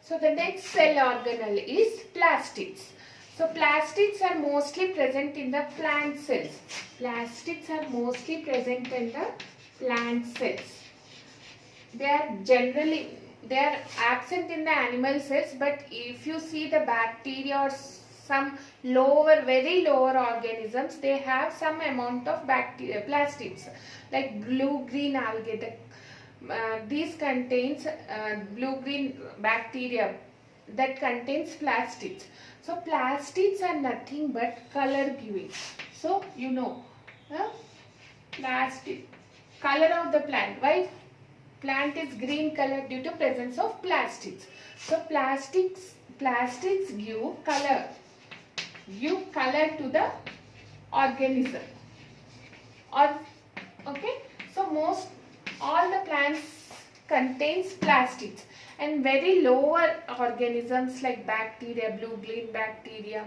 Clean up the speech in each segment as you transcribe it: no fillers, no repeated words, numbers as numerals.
So the next cell organelle is plastids. So plastids are mostly present in the plant cells. Plastids are mostly present in the plant cells. They are absent in the animal cells, but if you see the bacteria or some very lower organisms, they have some amount of bacteria, plastids, like blue-green algae. These contains blue-green bacteria that contains plastids. So plastids are nothing but color giving. So you know, plastic color of the plant. Why plant is green color? Due to presence of plastids. So plastids give color to the organism. Okay. So all the plants contains plastids, and very lower organisms like bacteria, blue-green bacteria.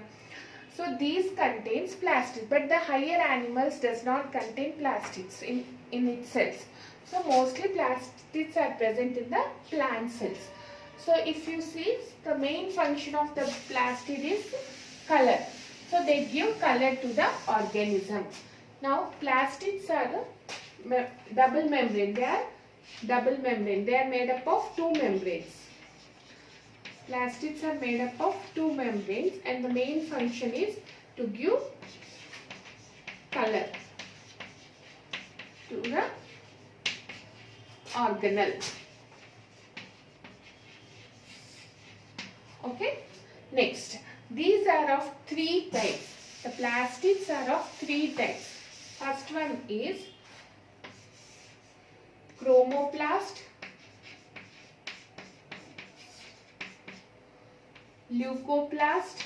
So these contains plastids, but the higher animals does not contain plastids in itself. So mostly plastids are present in the plant cells. So if you see, the main function of the plastid is color. So they give color to the organism. Now plastids are double membrane. They are double membrane. They are made up of two membranes. Plastids are made up of two membranes, and the main function is to give color to the organelle. Okay. Next, these are of three types. The plastids are of three types. First one is chromoplast, leucoplast,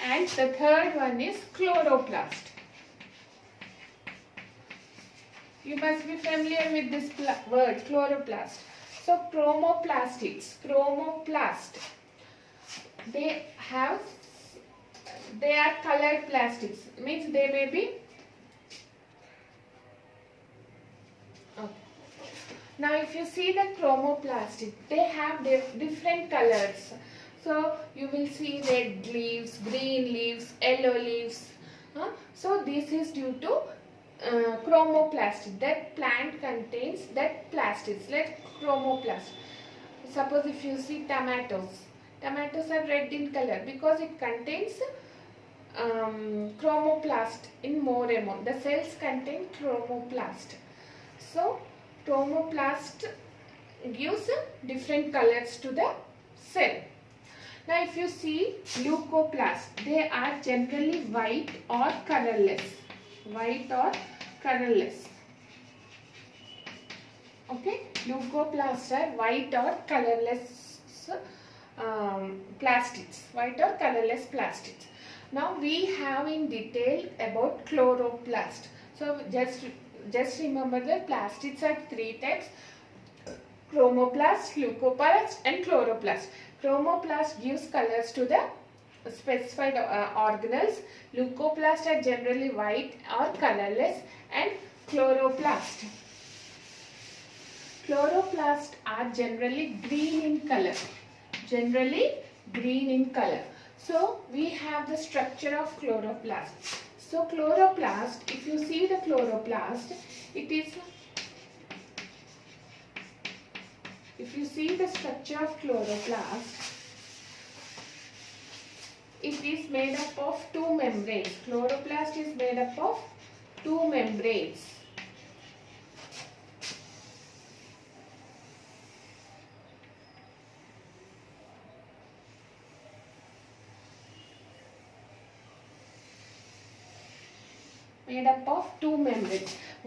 and the third one is chloroplast. You must be familiar with this word, chloroplast. So chromoplastids, they are colored plastids, means they may be okay. Now if you see the chromoplastid, they have different colors. So you will see red leaves, green leaves, yellow leaves. So this is due to chromoplastid. That plant contains that plastids, like chromoplast. Suppose if you see tomatoes are red in color because it contains chromoplast in more amount. The cells contain chromoplast. So chromoplast gives different colors to the cell. Now if you see leucoplast, they are generally white or colorless. Okay, leucoplasts are white or colorless plastids. Now we have in detail about chloroplast. So just remember that plastids are three types: chromoplast, leucoplast, and chloroplast. Chromoplast gives colors to the specified organelles. Leucoplast are generally white or colorless, and chloroplast are generally green in color. So we have the structure of chloroplast. So chloroplast, if you see the chloroplast, if you see the structure of chloroplast, it is made up of two membranes. Chloroplast is made up of two membranes.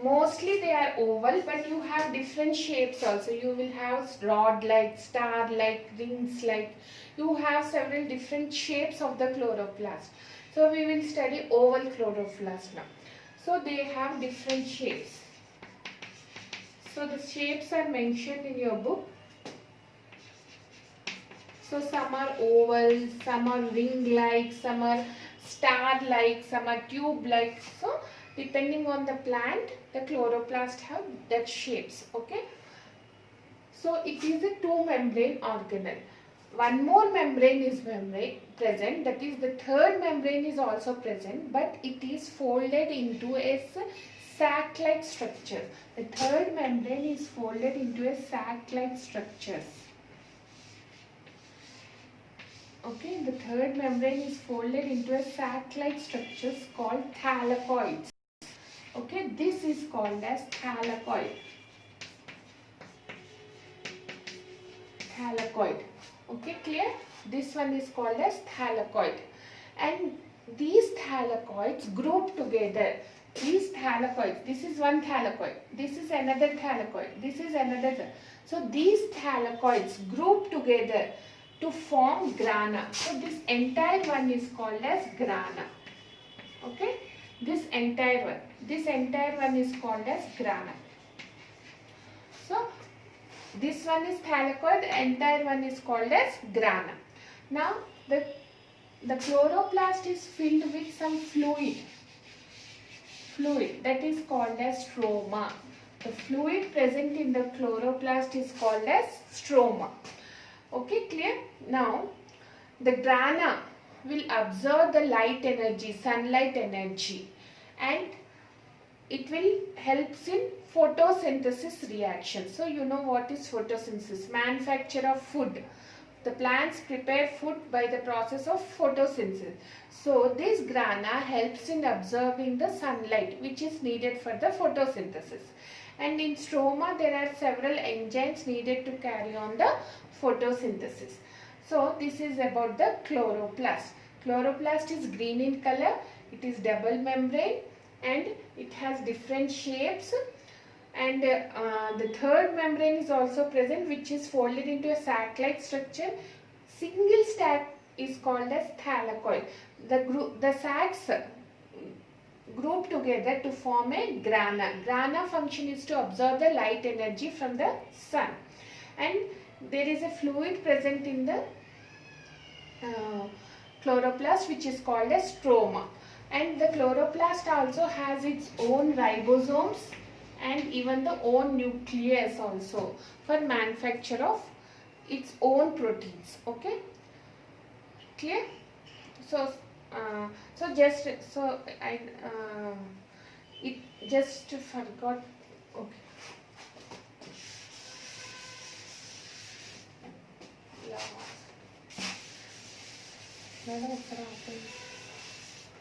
Mostly they are oval, but you have different shapes also. You will have rod-like, star-like, rings-like. You have several different shapes of the chloroplast. So we will study oval chloroplast now. So they have different shapes. So the shapes are mentioned in your book. So some are oval, some are ring-like, some are star-like, some are tube-like. So depending on the plant, the chloroplast have that shapes. Okay. So it is a two membrane organelle. One more membrane is present, that is the third membrane is also present, but it is folded into a sac-like structure. The third membrane is folded into a sac-like structure. Okay, the third membrane is folded into a sac-like structures called thylakoids. Okay, this is called as thylakoid. Thylakoid. Okay, clear? This one is called as thylakoid. And these thylakoids group together. These thylakoids, this is one thylakoid, this is another thylakoid, this is another. So these thylakoids group together to form grana. So this entire one is called as grana. Okay? This entire one is called as grana. So this one is thylakoid, the entire one is called as grana. Now the chloroplast is filled with some fluid that is called as stroma. The fluid present in the chloroplast is called as stroma. Okay, clear? Now the grana will absorb the light energy, sunlight energy, and it will helps in photosynthesis reaction. So you know what is photosynthesis? Manufacture of food. The plants prepare food by the process of photosynthesis. So this grana helps in absorbing the sunlight which is needed for the photosynthesis. And in stroma there are several enzymes needed to carry on the photosynthesis. So this is about the chloroplast. Chloroplast is green in color. It is double membrane and it has different shapes, and the third membrane is also present, which is folded into a sac-like structure. Single sac is called as thylakoid. The sacs group together to form a grana. Grana function is to absorb the light energy from the sun, and there is a fluid present in the chloroplast which is called as stroma. And the chloroplast also has its own ribosomes and even the own nucleus also for manufacture of its own proteins. Okay, clear? So it just forgot. Okay. Yeah.